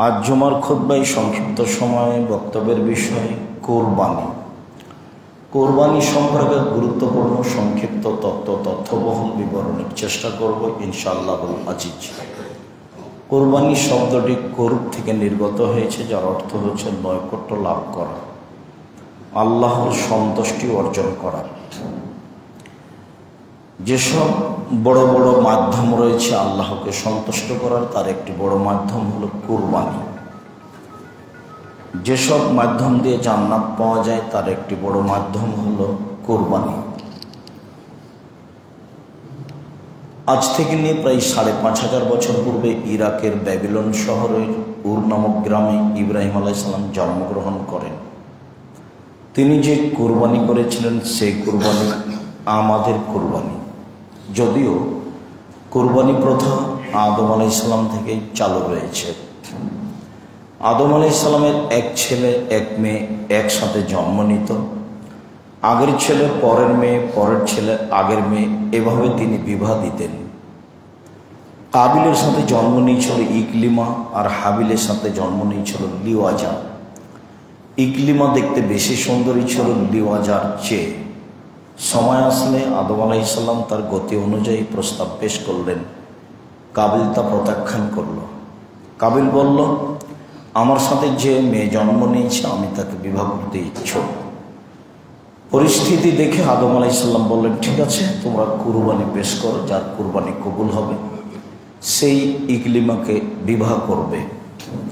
আজ জুমার খুতবায় সংক্ষিপ্ত সময়ে বক্তব্যের বিষয় কোরবানি। কোরবানি সম্পর্কে গুরুত্বপূর্ণ সংক্ষিপ্ত তথ্যবহুল বিবরণের চেষ্টা করব ইনশাআল্লাহুল আজিজ। কোরবানি শব্দটি কোরব থেকে নির্গত হয়েছে, যার অর্থ হচ্ছে নৈকট্য লাভ করা, আল্লাহর সন্তুষ্টি অর্জন করা। যেসব বড় বড় মাধ্যম রয়েছে আল্লাহকে সন্তুষ্ট করার, তার একটি বড় মাধ্যম হলো কোরবানি। যেসব মাধ্যম দিয়ে জান্নাত পাওয়া যায়, তার একটি বড় মাধ্যম হলো কোরবানি। আজ থেকে নিয়ে প্রায় ৫,৫০০ বছর পূর্বে ইরাকের ব্যাবিলন শহরের উর নামক গ্রামে ইব্রাহিম আলাইহিস সালাম জন্মগ্রহণ করেন। তিনি যে কোরবানি করেছিলেন, সেই কোরবানি আমাদের কোরবানি। যদিও কোরবানি প্রথা আদম আলাইহিস সালাম থেকেই চালু রয়েছে। আদম আলাইহিস সালামের এক ছেলে এক মেয়ে একসাথে জন্ম নিত। আগের ছেলে পরের মেয়ে, পরের ছেলে আগের মেয়ে, এভাবে তিনি বিবাহ দিতেন। কাবিলের সাথে জন্ম নিয়েছিল ইকলিমা, আর হাবিলের সাথে জন্ম নিয়েছিল লিওয়াজা। ইকলিমা দেখতে বেশি সুন্দরী ছিল লিওয়াজার চেয়ে। সময় আসলে আদম আলাইহিস সালাম তার গতি অনুযায়ী প্রস্তাব পেশ করলেন। কাবিল তা প্রত্যাখ্যান করল। কাবিল বলল, আমার সাথে যে মেয়ে জন্ম নিয়েছে আমি তাকে বিবাহ করতে ইচ্ছুক। পরিস্থিতি দেখে আদম আলাইহিস সালাম বললেন, ঠিক আছে, তোমরা কুরবানি পেশ করো, যার কুরবানি কবুল হবে সেই ইকলিমাকে বিবাহ করবে।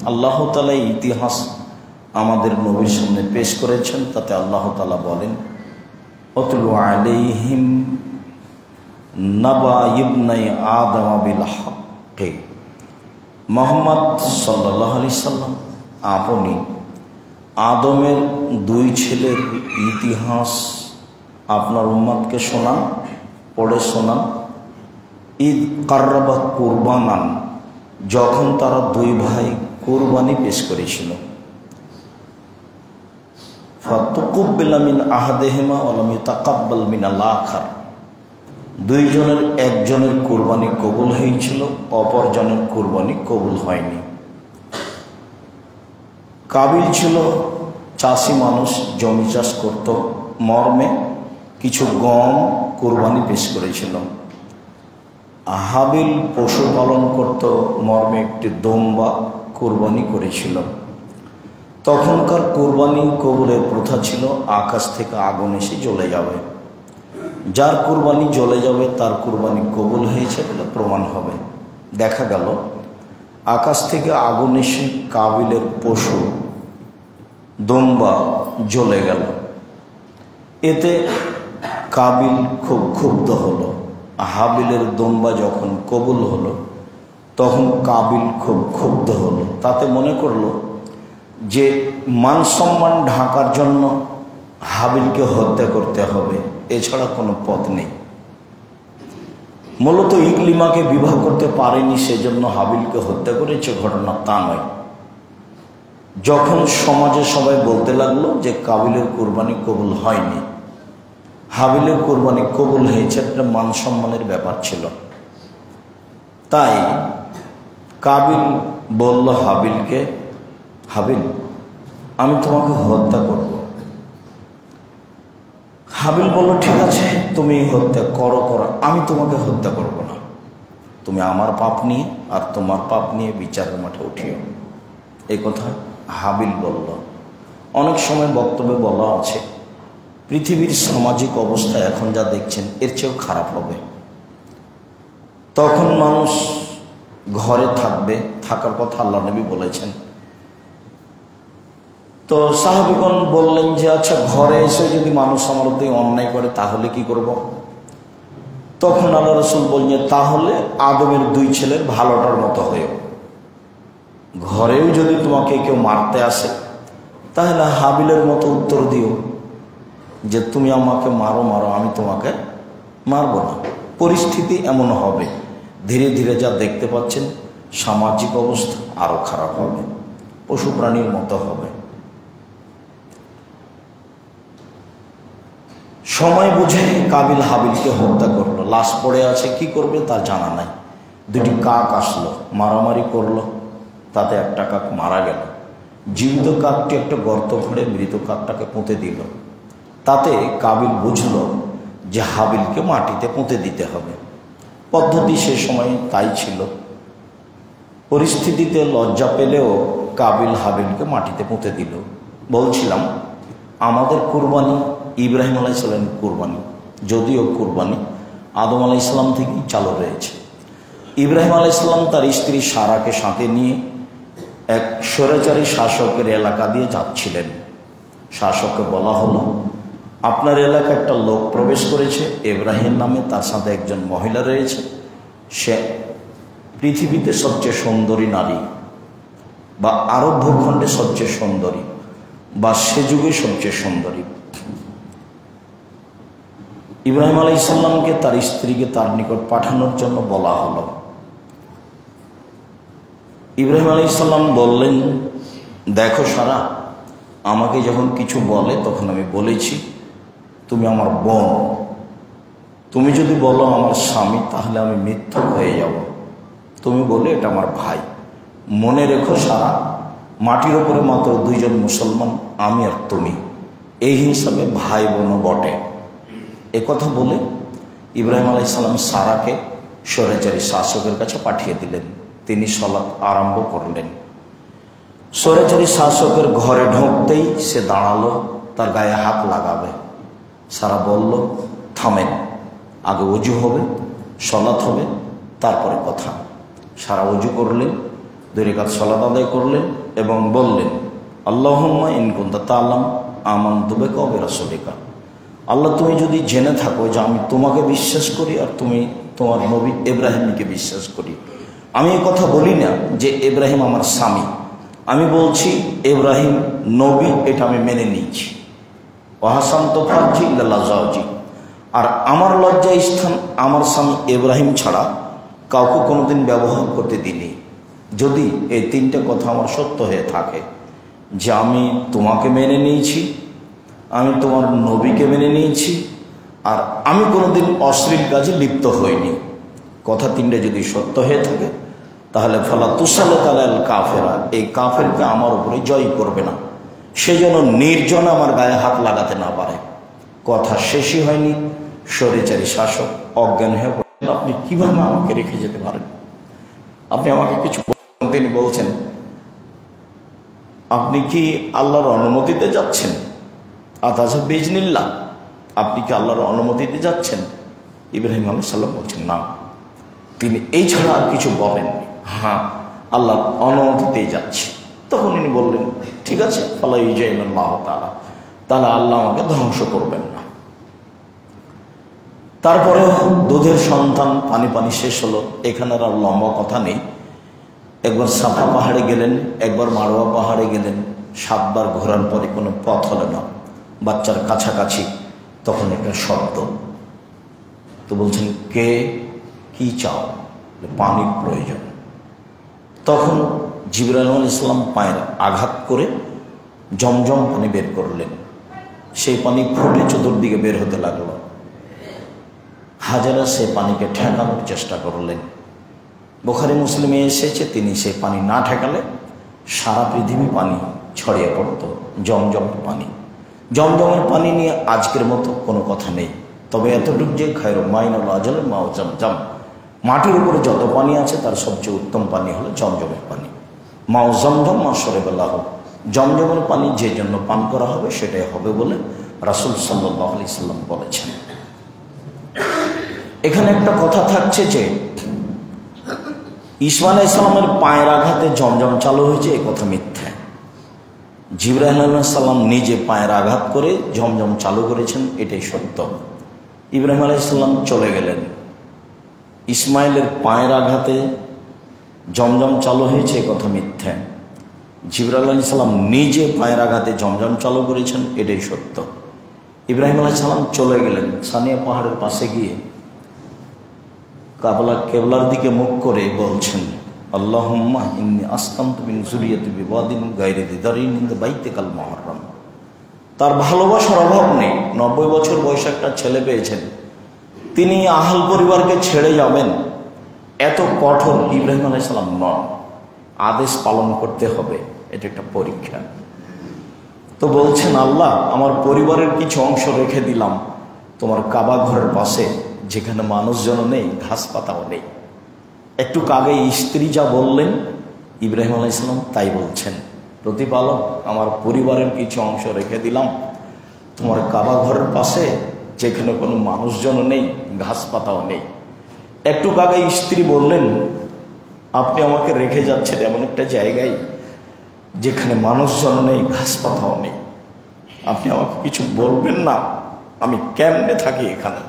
আল্লাহ তাআলা ইতিহাস আমাদের নবীর সামনে পেশ করেছেন। তাতে আল্লাহ তাআলা বলেন, অতলু আলাইহিম নাবা ইবনাই আদম বিল হক। মুহাম্মদ সাল্লাল্লাহু আলাইহি সাল্লাম, আপনি আদমের দুই ছেলের ইতিহাস আপনার উম্মতকে শোনান, পড়ে শোনান। ঈদ কাররাবা কুরবানান, যখন তারা দুই ভাই কুরবানি পেশ করেছিল। ফাতুকুব্বিলা মিন আহাদিহিমা ওয়া লাম ইউতাকাব্বাল মিনাল আখার, দুইজনের একজনের কুরবানি কবুল হয়েছিল, অপরজনের কুরবানি কবুল হয়নি। কাবিল ছিল চাষি মানুষ, জমি চাষ করত, মর্মে কিছু গম কুরবানি পেশ করেছিল। হাবিল পশুপালন করত, মর্মে একটি দুম্বা কুরবানি করেছিল। তখনকার কুরবানি কবুলের প্রথা ছিল আকাশ থেকে আগুন এসে জ্বলে যাবে। যার কুরবানি জ্বলে যাবে তার কুরবানি কবুল হয়েছে বলে প্রমাণ হবে। দেখা গেল আকাশ থেকে আগুন এসে কাবিলের পশু দুম্বা জ্বলে গেল। এতে কাবিল খুব ক্ষুব্ধ হলো। হাবিলের দুম্বা যখন কবুল হলো, তখন কাবিল খুব ক্ষুব্ধ হলো। তাতে মনে করলো যে মান সম্মান ঢাকার জন্য হাবিলকে হত্যা করতে হবে, এছাড়া কোনো পথ নেই। মূলত ইকলিমাকে বিবাহ করতে পারেনি, সেজন্য হাবিলকে হত্যা করেছে, ঘটনা তা নয়। যখন সমাজে সবাই বলতে লাগলো যে কাবিলের কুরবানি কবুল হয়নি, হাবিলের কুরবানি কবুল হয়েছে, একটা মান সম্মানের ব্যাপার ছিল। তাই কাবিল বলল হাবিলকে, হাবিল, আমি তোমাকে হত্যা করব। হাবিল বলল, ঠিক আছে, তুমি হত্যা করো, আমি তোমাকে হত্যা করব না। তুমি আমার পাপ নিয়ে আর তোমার পাপ নিয়ে বিচারের মাঠে উঠিও। এই কথা হাবিল বলল। অনেক সময় বক্তব্যে বলা আছে, পৃথিবীর সামাজিক অবস্থা এখন যা দেখছেন এর চেয়েও খারাপ হবে। তখন মানুষ ঘরে থাকবে, থাকার কথা আল্লাহ নবী বলেছেন। তো সাহাবীগণ বললেন যে, আচ্ছা, ঘরে এসে যদি মানুষ আমার উপরে অন্যায় করে তাহলে কি করব? তখন আল্লাহ রাসূল বললেন, তাহলে আদমের দুই ছেলের ভালোটার মতো হয়েও। ঘরেও যদি তোমাকে কেউ মারতে আসে, তাহলে হাবিলের মতো উত্তর দিও যে তুমি আমাকে মারো, আমি তোমাকে মারব না। পরিস্থিতি এমন হবে, ধীরে ধীরে যা দেখতে পাচ্ছেন সামাজিক অবস্থা আরো খারাপ হবে, পশু প্রাণীর মতো হবে। সময় বুঝে কাবিল হাবিলকে হত্যা করলো। লাশ পড়ে আছে, কি করবে তার জানা নাই। দুটি কাক আসলো, মারামারি করলো। তাতে একটা কাক মারা গেল। জীবিত কাকটি একটা গর্ত খুঁড়ে মৃত কাকটাকে পুঁতে দিল। তাতে কাবিল বুঝল যে হাবিলকে মাটিতে পুঁতে দিতে হবে। পদ্ধতি সে সময় তাই ছিল। পরিস্থিতিতে লজ্জা পেলেও কাবিল হাবিলকে মাটিতে পুঁতে দিল। বলছিলাম আমাদের কুরবানি ইব্রাহিম আলাইহিসসালামের কুরবানি, যদিও কুরবানি আদম আলাইহিসসালাম থেকেই চালু রয়েছে। ইব্রাহিম আলাইহিসসালাম তার স্ত্রী সারাকে সাথে নিয়ে এক স্বৈরাচারী শাসকের এলাকা দিয়ে যাচ্ছিলেন। শাসককে বলা হলো, আপনার এলাকায় একটা লোক প্রবেশ করেছে, ইব্রাহিম নামে, তার সাথে একজন মহিলা রয়েছে। সে পৃথিবীতে সবচেয়ে সুন্দরী নারী, বা আরব ভূখণ্ডে সবচেয়ে সুন্দরী, বা সে যুগে সবচেয়ে সুন্দরী। ইব্রাহিম আলাইহিসসালামকে তার স্ত্রীকে তার নিকট পাঠানোর জন্য বলা হলো। ইব্রাহিম আলাইহিসসালাম বললেন, দেখো সারা, আমাকে যখন কিছু বলে তখন আমি বলেছি তুমি আমার বোন। তুমি যদি বলো আমার স্বামী, তাহলে আমি মিথ্যুক হয়ে যাব। তুমি বলে এটা আমার ভাই। মনে রেখো সারা, মাটির ওপরে মাত্র দুইজন মুসলমান, আমি আর তুমি, এই হিসাবে ভাই বোনও বটে। একথা বলে ইব্রাহিম আলাইহিসসালাম সারাকে স্বৈরাচারী শাসকের কাছে পাঠিয়ে দিলেন। তিনি সালাত আরম্ভ করলেন। স্বৈরাচারী শাসকের ঘরে ঢুকতেই সে দাঁড়ালো, তার গায়ে হাত লাগাবে। সারা বলল, থামেন, আগে অজু হবে, সালাত হবে, তারপরে কথা। সারা অজু করলেন, 2 রাকাত সালাত আদায় করলেন এবং বললেন, আল্লাহুম্মা ইন কুনতা তা'লাম আমানতু বিকা ওয়া বিরাসূলিকা। আল্লাহ, তুমি যদি জেনে থাকো যে আমি তোমাকে বিশ্বাস করি আর তুমি তোমার নবী ইব্রাহিমকে বিশ্বাস করি। আমি এই কথা বলি না যে ইব্রাহিম আমার স্বামী, আমি বলছি ইব্রাহিম নবী, এটা আমি মেনে নিয়েছি। ওয়াহাসান্ত ফারজি লাজাওজি, আর আমার লজ্জা স্থান আমার স্বামী ইব্রাহিম ছাড়া কাউকে কোনোদিন ব্যবহার করতে দিইনি। যদি এই 3টে কথা আমার সত্য হয়ে থাকে, যে আমি তোমাকে মেনে নিয়েছি, আমি তোমার নবীকে মেনে নিয়েছি, আর আমি কোনোদিন অশ্লীল কাজে লিপ্ত হইনি, কথা 3টে যদি সত্য হয়ে থাকে, তাহলে ফালা তুসাল্লিত আলাল কাফেরা, এই কাফেরকে আমার উপরে জয় করবে না, সে যেন নির্জন আমার গায়ে হাত লাগাতে না পারে। কথা শেষই হয়নি, স্বৈরাচারী শাসক অজ্ঞান হয়ে পড়লেন। আপনি কিভাবে আমাকে রেখে যেতে পারেন? আপনি আমাকে কিছু বলছেন। তিনি বলছেন, আপনি কি আল্লাহর অনুমতিতে যাচ্ছেন? আতাজা বিজনিল্লাহ, আপনি কি আল্লাহর অনুমতিতে যাচ্ছেন? ইব্রাহিম আলাইহিস সালাম বলছেন, না। তিনি এই ছাড়া আর কিছু বলেননি। হ্যাঁ, আল্লাহর অনুমতিতেই যাচ্ছি। তখন তিনি বললেন, ঠিক আছে, ফালা ইউজাইনাল্লাহু তাআলা, তাহলে আল্লাহ আমাকে ধ্বংস করবেন না। তারপরেও দুধের সন্তান পানি পানি শেষ হলো। এখানে আর লম্বা কথা নেই। একবার সাফা পাহাড়ে গেলেন, একবার মারওয়া পাহাড়ে গেলেন। 7 বার ঘোরার পরে কোনো পথ হলো না, বাচ্চার কাছাকাছি। তখন একটা শব্দ। তো বলছেন, কে, কি চাও? পানির প্রয়োজন। তখন জিবরাইল আলাইহিস সালাম পায়ের আঘাত করে জমজম পানি বের করলেন। সেই পানি ফুটে চতুর্দিকে বের হতে লাগলো। হাজেরা সেই পানিকে ঠেকানোর চেষ্টা করলেন। বুখারী মুসলিমে এসেছে, তিনি সেই পানি না ঠেকালে সারা পৃথিবী পানি ছড়িয়ে পড়ত, জমজমের পানি। জমজমের পানি নিয়ে আজকের মতো কোনো কথা নেই, তবে এতটুকু যে খায়রু মাইনুল আজল মাও জমজম, মাটির উপরে যত পানি আছে তার সবচেয়ে উত্তম পানি হলো জমজমের পানি। মাও জমজম মা শরবাল্লাহ, জমজমের পানি যে জন্য পান করা হবে সেটাই হবে বলে রাসূল সাল্লাল্লাহু আলাইহি সাল্লাম বলেছেন। এখানে একটা কথা থাকছে যে ঈসা আলাইহিস সালামের পায়ের আঘাতে জমজম চালু হয়েছে, এই কথা মিথ্যা। জিবরাইল আলাইহিস সালাম নিজে পায়ের আঘাত করে জমজম চালু করেছেন, এটাই সত্য। ইব্রাহিম আলাইহিস সালাম চলে গেলেন, ইসমাইলের পায়ের আঘাতে জমজম চালু হয়েছে, এই কথা মিথ্যা। জিবরাইল আলাইহিস সালাম নিজে পায়ের আঘাতে জমজম চালু করেছেন, এটাই সত্য। ইব্রাহিম আলাইহিস সালাম চলে গেলেন, সানিয়া পাহাড়ের পাশে গিয়ে কেবলার দিকে মুখ করে বলছেন, আল্লাহুম্মা ইন্নী আসকানতু মিন যুররিয়াতি বিওয়াদিন গায়রি যি যারইন ইনদা বাইতিকাল মুহাররাম। তার ভালোবাসার অভাব নেই। 90 বছর বয়সে একটা ছেলে পেয়েছেন, তিনি আহল পরিবারকে ছেড়ে যাবেন, এত কঠোর ইব্রাহিম আলাইহিস সালাম নন। আদেশ পালন করতে হবে, এটা একটা পরীক্ষা। তো বলছেন, আল্লাহ আমার পরিবারের কিছু অংশ রেখে দিলাম তোমার কাবা ঘরের পাশে, যেখানে মানুষজন নেই, ঘাস পাতাও নেই। একটু আগে স্ত্রী যা বললেন ইব্রাহিম আলাইহিস সালাম তাই বলছেন, প্রতিপালক আমার পরিবারের কিছু অংশ রেখে দিলাম তোমার কাবা ঘরের পাশে, যেখানে কোনো মানুষজন নেই, ঘাস পাতাও নেই। একটু আগে স্ত্রী বললেন, আপনি আমাকে রেখে যাচ্ছেন এমন একটা জায়গায় যেখানে মানুষজন নেই, ঘাস পাতাও নেই, আপনি আমাকে কিছু বলবেন না, আমি কেমনে থাকি এখানে?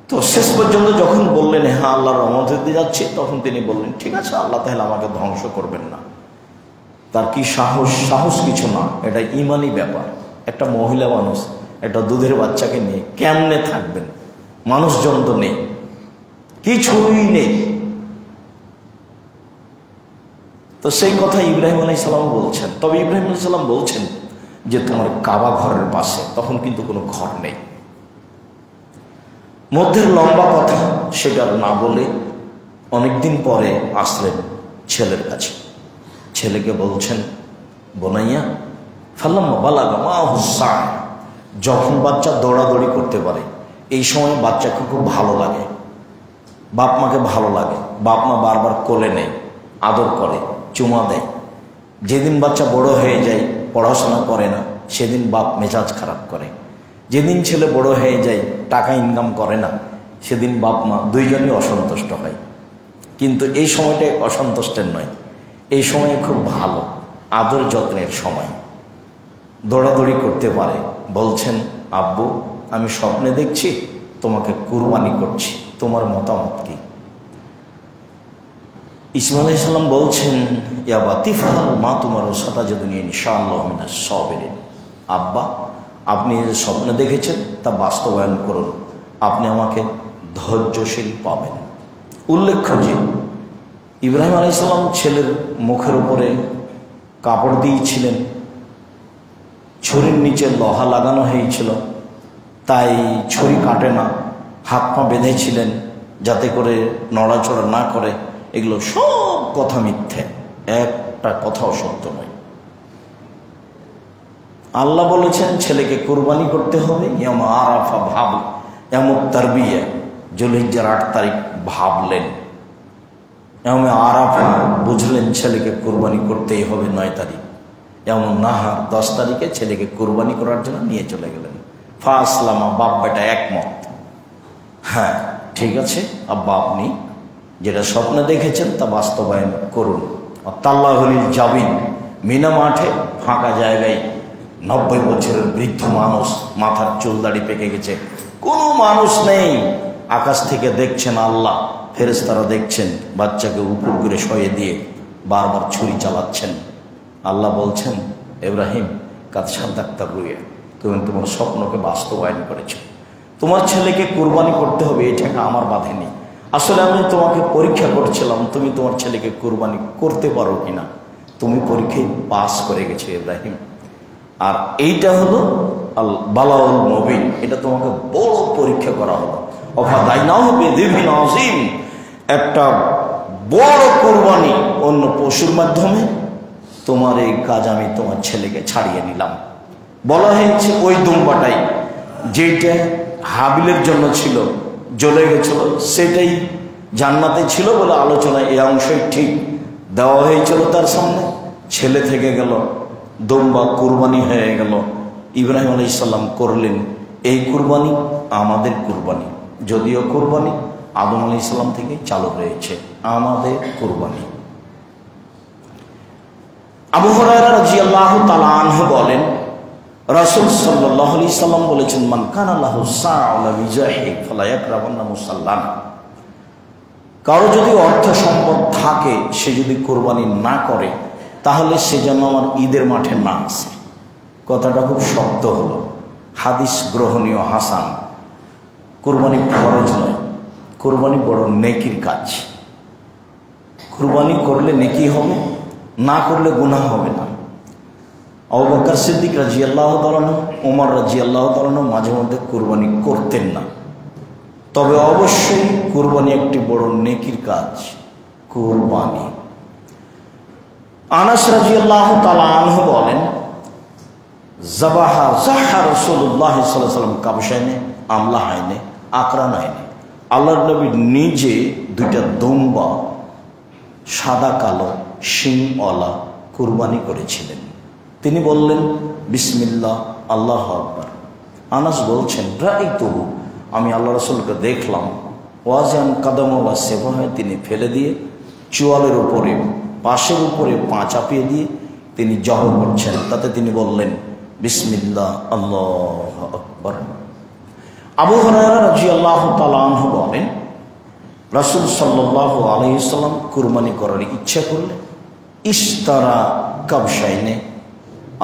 তো শেষ পর্যন্ত যখন বললেন হ্যাঁ আল্লাহর রহমতে যাচ্ছি, তখন তিনি বললেন, ঠিক আছে আল্লাহ তাহলে আমাকে ধ্বংস করবেন না। তার কি সাহস? সাহস কিছু না, এটা ইমানি ব্যাপার। একটা মহিলা মানুষ একটা দুধের বাচ্চাকে নিয়ে কেমনে থাকবেন? মানুষজন তো নেই, কিছুই নেই। তো সেই কথা ইব্রাহিম আলাইহিস সালাম বলছেন। তবে ইব্রাহিম আলাইহিস সালাম বলছেন যে তোমার কাবা ঘরের পাশে, তখন কিন্তু কোনো ঘর নেই। মধ্যের লম্বা কথা সেটা না বলে অনেকদিন পরে আসলেন ছেলের কাছে। ছেলেকে বলছেন, বোনাইয়া ফাল্লাম্মা বালাগা মাহু সায়, যখন বাচ্চা দৌড়াদৌড়ি করতে পারে, এই সময় বাচ্চাকে খুব ভালো লাগে, বাপ মাকে ভালো লাগে, বাপ মা বারবার কোলে নেয়, আদর করে, চুমা দেয়। যেদিন বাচ্চা বড় হয়ে যায়, পড়াশোনা করে না, সেদিন বাপ মেজাজ খারাপ করে। যেদিন ছেলে বড় হয়ে যায়, টাকা ইনকাম করে না, সেদিন বাপ মা দুইজনই অসন্তুষ্ট হয়। কিন্তু এই সময়টা অসন্তুষ্টের নয়, এই সময় খুব ভালো আদর যত্নের সময়, দৌড়াদৌড়ি করতে পারে। বলছেন, আব্বু আমি স্বপ্নে দেখছি তোমাকে কুরবানি করছি, তোমার মতামত কি? ইসমাঈল আলাইহিস সালাম বলছেন, ইয়া বাতিফাল মা তোমার সাথে যদি নিয়ে ইনশাআল্লাহ মিনাস সাবিরিন, আব্বা আপনি যে স্বপ্নে দেখেছেন তা বাস্তবায়ন করুন, আপনি আমাকে ধৈর্যশীল পাবেন। উল্লেখ্য যে ইব্রাহিম আলাইহিস সালাম ছেলের মুখের উপরে কাপড় দিয়েছিলেন, ছুরির নিচে লোহা লাগানো হয়েছিল, তাই ছুরি কাটে না, হাত পা বেঁধেছিলেন যাতে করে নড়াচড়া না করে। এগুলো সব কথা মিথ্যে, একটা কথাও সত্য নয়। আল্লাহ বলেছেন ছেলেকে কোরবানি করতে হবে। আরাফা ভাব এমন তারবিয়া, জুলহিজ্জার 8 তারিখ ভাবলেন, এমন আরাফা বুঝলেন ছেলেকে কোরবানি করতেই হবে 9 তারিখ। এমন নাহার 10 তারিখে ছেলেকে কোরবানি করার জন্য নিয়ে চলে গেলেন। ফাসলামা, বাপ বেটা একমত, হ্যাঁ ঠিক আছে আব্বা, আপনি যেটা স্বপ্নে দেখেছেন তা বাস্তবায়ন করুন। তাল্লাহুল জাবিন, মিনা মাঠে ফাঁকা জায়গায় 90 বছরের বৃদ্ধ মানুষ, মাথার চুল দাড়ি পেকে গেছে, কোনো মানুষ নেই। আকাশ থেকে দেখছেন আল্লাহ, ফেরেশতারা দেখছেন, বাচ্চাকে উপর করে শয়ে দিয়ে বারবার ছুরি চালাচ্ছেন। আল্লাহ বলছেন, ইব্রাহিম কাদ সাদ্দাক্তা রুইয়া, তুমি তোমার স্বপ্নকে বাস্তবায়ন করেছো। তোমার ছেলেকে কুরবানি করতে হবে, এই টাকা আমার বাঁধেনি। আসলে আমি তোমাকে পরীক্ষা করছিলাম, তুমি তোমার ছেলেকে কুরবানি করতে পারো কিনা। তুমি পরীক্ষায় পাস করে গেছো ইব্রাহিম। আর এইটা হলো আল বালাউল মুবিন, এটা তোমাকে বড় পরীক্ষা করা হলো। অফাদাইনাহু বিযিবহিন আযীম, একটা বড় কুরবানি অন্য পশুর মাধ্যমে তোমার এই কাজ আমি তোমার ছেলেকে ছাড়িয়ে নিলাম। বলা হয়েছে ওই দুম্বাটাই যেটা হাবিলের জন্য ছিল, জ্বলে গেছিল, সেটাই জান্নাতে ছিল বলে আলোচনা এই অংশই ঠিক দেওয়া হয়েছিল তার সামনে। ছেলে থেকে গেল, দুম্বা কুরবানি হয়ে গেল। ইব্রাহিম আলাইহিস সালাম করলেন এই কুরবানি আমাদের কুরবানি, যদিও কুরবানি আদম আলাইহিস সালাম থেকে চালু হয়েছে, আমাদের কুরবানি। আবু হুরায়রা রাদিয়াল্লাহু তাআলা আনহু বলেন, রাসূল সাল্লাল্লাহু আলাইহি সাল্লাম বলেছেন, মান কানা লাহু সাআলা বিজাহি ফালা ইয়াকরাবান্না মুসাল্লানা, কারো যদি অর্থ সম্পদ থাকে, সে যদি কোরবানি না করে, তাহলে সে যেন আমার ঈদের মাঠে না আসে। কথাটা খুব শক্ত হলো, হাদিস গ্রহণীয়, হাসান। কোরবানি ফরজ নয়, কোরবানি বড় নেকির কাজ। কোরবানি করলে নেকি হবে, না করলে গুনাহ হবে না। আবু বকর সিদ্দিক রাদিয়াল্লাহু তাআলা, ওমর রাদিয়াল্লাহু তাআলা মাঝে মধ্যে কোরবানি করতেন না। তবে অবশ্যই কোরবানি একটি বড় নেকির কাজ। কুরবানি। আনাস রাদিয়াল্লাহু তাআলা আনহু বলেন, জাহা রাসূলুল্লাহ সাল্লাল্লাহু আলাইহি ওয়াসাল্লাম কাবশাইনে আমলাহাইনে আকরানাইনে, আল্লাহর নবী নিজে দুইটা দুম্বা সাদা কালো শিংওয়ালা কুরবানি করেছিলেন। তিনি বললেন, বিসমিল্লাহ, আল্লাহু আকবার। আনাস বলছেন, রাআইতুহু, আমি আল্লাহ রাসূলকে দেখলাম, ওয়াজান কাদামওয়া সেবাহে, তিনি ফেলে দিয়ে চোয়ালের উপরে পাশের উপরে পা চাপিয়ে দিয়ে তিনি জহ করছেন। তাতে তিনি বললেন, বিসমিল্লাহ, আল্লাহু আকবার। আবু হুরায়রা রাদিয়াল্লাহু তাআলা আনহু বলেন, রাসূল সাল্লাল্লাহু আলাইহি ওয়াসাল্লাম কুরবানি করার ইচ্ছা করলে ইশতারা কাবশাইনে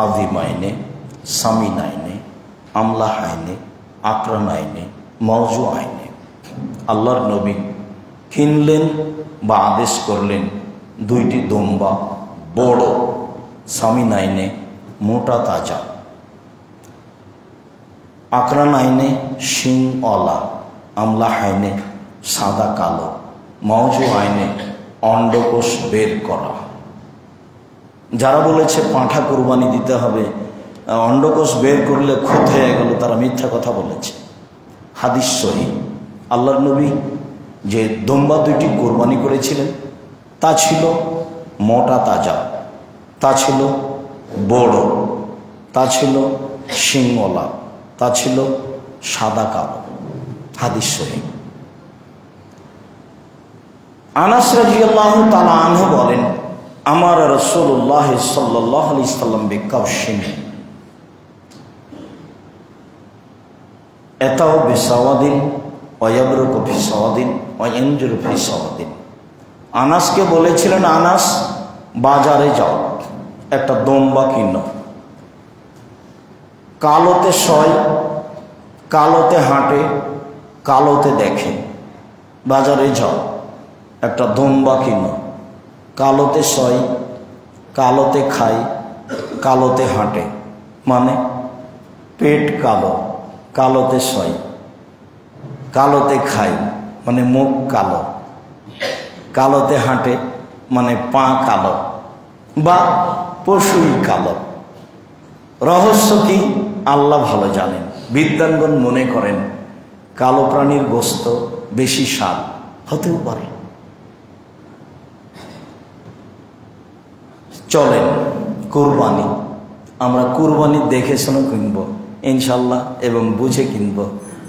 আযীমাইনে সামিনাইনে আমলাহাইনে আকরানাইনে মাওজুআইনে, আল্লাহর নবী কিনলেন বা আদেশ করলেন দুইটি দুম্বা বড়, সামিনাইনে মোটা তাজা, আকরানাইনে শিংওয়ালা, আমলাহাইনে সাদা কালো, মাওজুআইনে অন্ডকোষ বের করা। যারা বলেছে পাঁঠা কুরবানি দিতে হবে, অন্ডকোষ বের করলে খুঁত হয়ে গেল, তারা মিথ্যা কথা বলেছে। হাদিস সহিহ, আল্লাহর নবী যে দুম্বা দুইটি কুরবানি করেছিলেন তা ছিল মোটা তাজা, তা ছিল বড়, তা ছিল শিংওয়ালা, তা ছিল সাদা কালো। হাদিস সহিহ। আনাস রাদিয়াল্লাহু তাআলা আনহু বলেন, আমার রাসূলুল্লাহ সাল্লাল্লাহু আলাইহি ওয়াসাল্লাম বিকাবশিন এতাও বিসাওয়াদিন ওয়ায়াবরুকু বিসাওয়াদিন ওয়ায়ানজুরু বিসাওয়াদিন। আনাসকে বলেছিলেন, আনাস বাজারে যাও, একটা দুম্বা কিনো, কালোতে শয়, কালোতে হাঁটে, কালোতে দেখে। বাজারে যাও, একটা দুম্বা কিনো, কালোতে শয়, কালোতে খায়, কালোতে হাঁটে। মানে পেট কালো, কালোতে শয়, কালোতে খায়, মানে মুখ কালো, কালোতে হাঁটে, মানে পা কালো বা পশুই কালো। রহস্য কি আল্লাহ ভালো জানেন। বিদ্বানগণ মনে করেন কালো প্রাণীর গোস্ত বেশি স্বাদ হতেও পারে। চলেন কুরবানি, আমরা কুরবানি দেখে শুনে কিনব ইনশাল্লাহ, এবং বুঝে কিনব।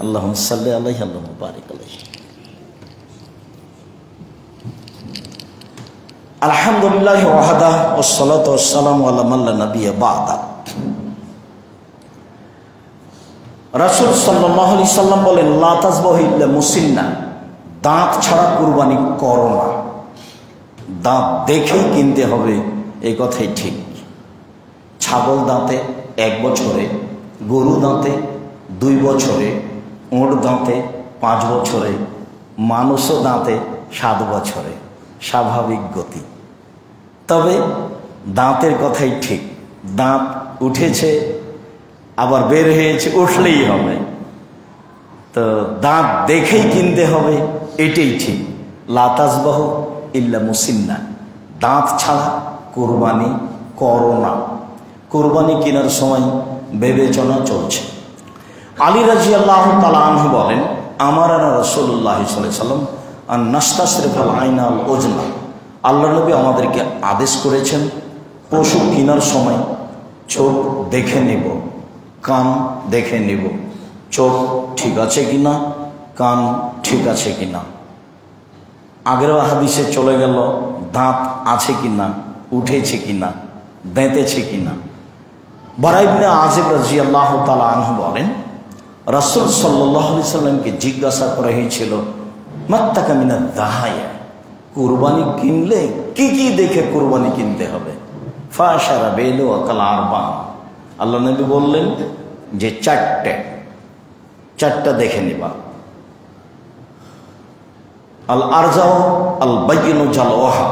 আল্লাহুম্মা সাল্লি আলাইহি আল্লাহুম্মা বারিক আলাইহি। আলহামদুলিল্লাহি ওয়াহদা ওয়াসসালাতু ওয়াসসালামু আলা মান লা নাবিয়্যা বা'দা। রাসূল সাল্লাল্লাহু আলাইহি সাল্লাম বলেন, লা তাযবাহু ইল্লা মুসিন্না, দাঁত ছাড়া কুরবানি করো না। দাঁত দেখেই কিনতে হবে, এই কথাই ঠিক। ছাগল দাঁতে 1 বছরে, গরু দাঁতে 2 বছরে, উট দাঁতে 5 বছরে, মানুষও দাঁতে 7 বছরে, স্বাভাবিক গতি। তবে দাঁতের কথাই ঠিক। দাঁত উঠেছে আবার বের হয়েছে, উঠলেই হবে। তো দাঁত দেখেই কিনতে হবে, এটাই ঠিক। লা তাযবাহু ইল্লা মুসিন্না, দাঁত ছাড়া কুরবানি করো না। কুরবানি কেনার সময় বিবেচনা চলছে। আলী রাদিয়াল্লাহু তাআলা আনহু বলেন, আমারানা রাসূলুল্লাহ সাল্লাল্লাহু আলাইহি ওয়াসাল্লাম আন নাস্তাসরিফাল আইনা আল উজনা, আল্লাহ নবী আমাদেরকে আদেশ করেছেন পশু কেনার সময় চোখ দেখে নেব, কান দেখে নেব, চোখ ঠিক আছে কিনা, কান ঠিক আছে কিনা। আগের হাদিসে চলে গেল দাঁত আছে কিনা, উঠেছে কিনা, দাঁতেছে কিনা। বারা ইবনে আযিব রাদিয়াল্লাহু তাআলা আনহু বলেন, রাসূল সাল্লাল্লাহু আলাইহি ওয়াসাল্লামকে জিজ্ঞাসা করা হয়েছিল, মাত্তাকা মিনাদ দাহায়া, কুরবানি কিনলে কি কি দেখে কুরবানি কিনতে হবে? ফাশারা বেলু আকাল আরবা, আল্লাহ নবী বললেন যে চারটা দেখে নিবা। আল আরজাও আল বাইয়িনু জালওয়াহা,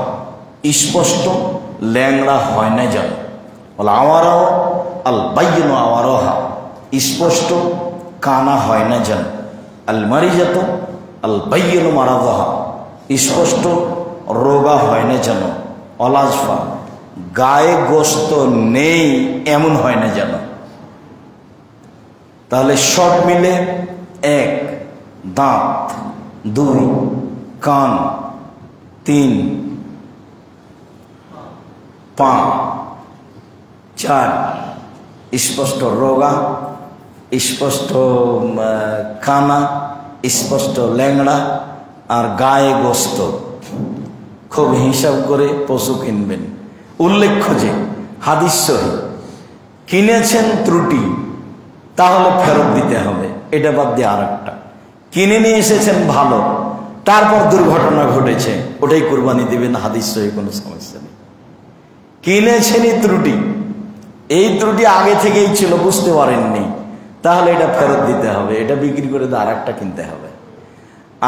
স্পষ্ট ল্যাংড়া হয় না যেন। আল আওয়ারাও আল বাইয়িনু আওয়ারাহা, স্পষ্ট কানা হয় না যেন। আল মারিজাতু আল বাইয়িনু মারাদাহা, স্পষ্ট রোগা হয় না যেন, অলাজফা, গায়ে গোস্ত নেই এমন হয় না যেন। তাহলে সব মিলে 1 দাঁত, 2 কান, 3 পা, 4 স্পষ্ট রোগা, স্পষ্ট কানা, স্পষ্ট ল্যাংড়া, আর গায়ে গোস্ত। খুব হিসাব করে পশু কিনবেন। উল্লেখ্য যে হাদিস সহিহ, কিনেছেন ত্রুটি তাহলে ফেরত দিতে হবে, এটা বাদ দিয়ে আর একটা। কিনে নিয়ে এসেছেন ভালো, তারপর দুর্ঘটনা ঘটেছে, ওটাই কুরবানি দিবেন, হাদিস সহিহ, কোনো সমস্যা নেই। কিনেছেনই ত্রুটি, এই ত্রুটি আগে থেকেই ছিল, বুঝতে পারেননি, তাহলে এটা ফেরত দিতে হবে, এটা বিক্রি করে আর একটা কিনতে হবে।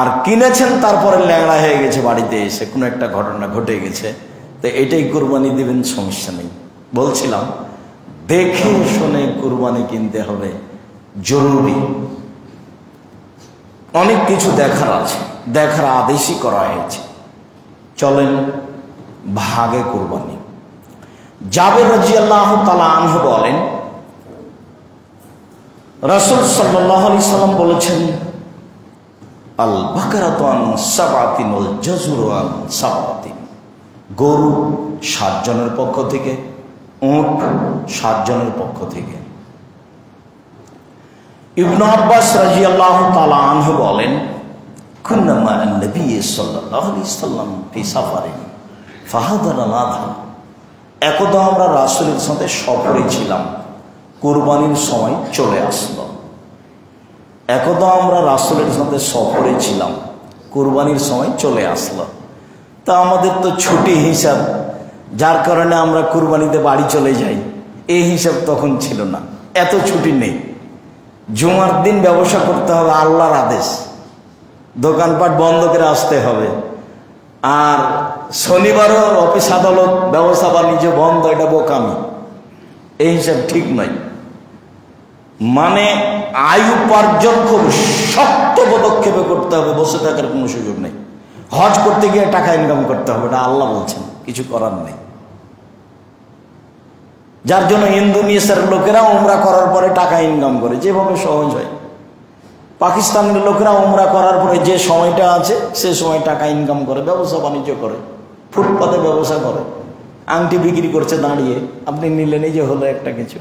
আর কিনেছেন তারপরে ল্যাংড়া হয়ে গেছে, বাড়িতে এসে কোনো একটা ঘটনা ঘটে গেছে, তো এটাই কুরবানি দিবেন, সমস্যা নেই। বলছিলাম দেখে শুনে কুরবানি কিনতে হবে, জরুরি। অনেক কিছু দেখার আছে, দেখার আদেশই করা হয়েছে। চলেন ভাগে কুরবানি। জাবের রাদিয়াল্লাহু তাআলা আনহু বলেন, রাসূল সাল্লাল্লাহু আলাইহি সাল্লাম বলেছেন, আল বাকারাতু আন সাবাতিন ওয়াল জাজুরু আন সাবাতিন। গরু 7 জনের পক্ষ থেকে, উট 7 জনের পক্ষ থেকে। ইবনে আব্বাস রাদিয়াল্লাহু তাআলা আনহু বলেন, কুন্না মা'আন নবী সাল্লাল্লাহু আলাইহি সাল্লাম ফি সাফারিন ফাহাদারাল আযা। একদা আমরা রাসূলের সাথে সফরে ছিলাম, কুরবানির সময় চলে আসলো। একদা আমরা রাসূলের সাথে সফরে ছিলাম, কুরবানির সময় চলে আসলো। তা আমাদের তো ছুটি হিসাব, যার কারণে আমরা কুরবানিতে বাড়ি চলে যাই, এই হিসাব তখন ছিল না, এত ছুটি নেই। জুমার দিন ব্যবসা করতে হবে, আল্লাহর আদেশ, দোকানপাট বন্ধ করে আসতে হবে। আর শনিবারও অফিস আদালত ব্যবসা বাণিজ্য বন্ধ, এটা বোকামি, এই হিসাব ঠিক নয়। মানে আয় উপার্জন খুব শক্ত পদক্ষেপে করতে হবে, বসে থাকার কোনো সুযোগ নেই। হজ করতে গিয়ে টাকা ইনকাম করতে হবে, এটা আল্লাহ বলছেন, কিছু করার নেই। যার জন্য ইন্দোনেশিয়ার লোকেরা উমরা করার পরে টাকা ইনকাম করে, যেভাবে সহজ হয়। পাকিস্তানের লোকেরা উমরা করার পরে যে সময়টা আছে সে সময় টাকা ইনকাম করে, ব্যবসা বাণিজ্য করে, ফুটপাতে ব্যবসা করে, আংটি বিক্রি করছে দাঁড়িয়ে, আপনি নিলেন, এই যে হলো একটা কিছু।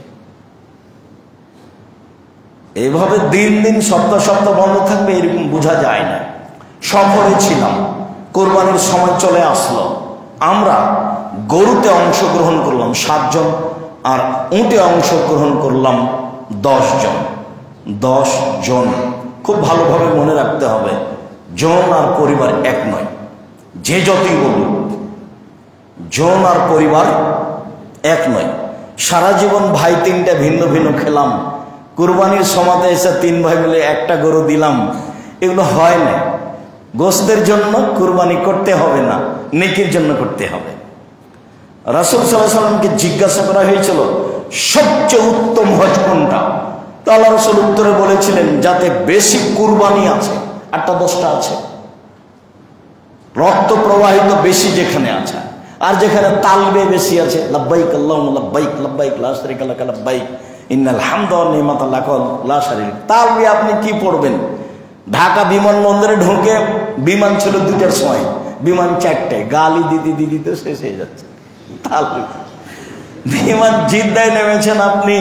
এইভাবে দিন দিন সপ্তাহ সপ্তাহ বন্ধ থাকবে, এরকম বোঝা যায় না। সফরে ছিলাম, কোরবানির সময় চলে আসলো, আমরা গরুতে অংশগ্রহণ করলাম 7 জন, আর উটে অংশগ্রহণ করলাম 10 জন। 10 জন, খুব ভালোভাবে মনে রাখতে হবে, জন আর পরিবার এক নয়। যে যতই বলুক, জন আর পরিবার এক নয়। সারা জীবন ভাই 3টা ভিন্ন ভিন্ন খেলাম, কুরবানির সময়তে এসে 3 ভাই মিলে একটা গরু দিলাম, এগুলো হয় না। গোশতের জন্য কুরবানি করতে হবে না, নেকির জন্য করতে হবে। রাসূল সাল্লাল্লাহু আলাইহি ওয়াসাল্লামকে জিজ্ঞাসা করা হয়েছিল সবচেয়ে উত্তম হজ কোনটা, তো আল্লাহ রাসূল উত্তরে বলেছিলেন, যাতে বেশি কুরবানি আছে, 8টা 10টা আছে, রক্ত প্রবাহিত বেশি যেখানে আছে, আর যেখানে তালবে বেশি আছে, লাব্বাইক আল্লাহুম্মা লাব্বাইক লাব্বাইক লা শারীকা লাকা লাব্বাইক ইন্নাল হামদা ওয়ান নি'মাতা লাকা লা শারীকা। তালবে আপনি কি পড়বেন? ঢাকা বিমানবন্দরে ঢুকে, বিমান ছিল 2টার সময়, বিমান 4টায়, গালি দিদি দিদি তো শেষ হয়ে যাচ্ছে। তালবে বিমান জিদ্দায় নেমেছেন আপনি,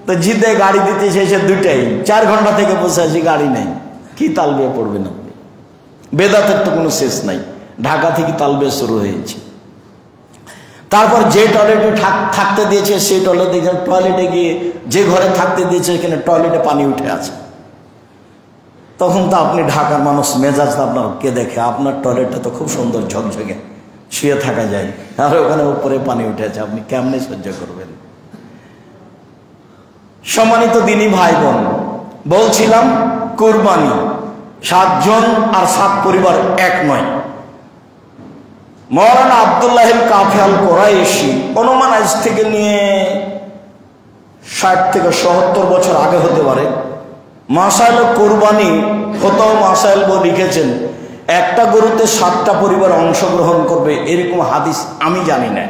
তো জিদ্দায় গাড়ি দিতে শেষে 2টায়, 4 ঘন্টা থেকে বসে আছি, গাড়ি নেই, কি তালবে পড়বেন আপনি? বেদাতের তো কোনো শেষ নাই, ঢাকা থেকে তালবে শুরু হয়েছে। তারপর যে টয়লেটে থাকতে দিয়েছে সেই টয়লেটে, টয়লেটে গিয়ে যে ঘরে থাকতে দিয়েছে সেখানে টয়লেটে পানি উঠে আছে, তখন তো আপনি ঢাকার মানুষ, মেজাজ আপনার কে দেখে, আপনার টয়লেটটা তো খুব সুন্দর ঝকঝকে, শুয়ে থাকা যায়, আর ওখানে উপরে পানি উঠে আছে, আপনি কেমনে সহ্য করবেন? সম্মানিত দিনী ভাই বোন, বলছিলাম কুরবানি 7 জন আর 7 পরিবার এক নয়। মাওলানা আব্দুল্লাহ কাফি আল কুরাইশি, অনুমান আজ থেকে নিয়ে 60 থেকে 70 বছর আগে হতে পারে, মাসাইল কুরবানি হতো, মাসাইল লিখেছেন। একটা গরুতে 7টা পরিবার অংশগ্রহণ করবে এরকম হাদিস আমি জানি না।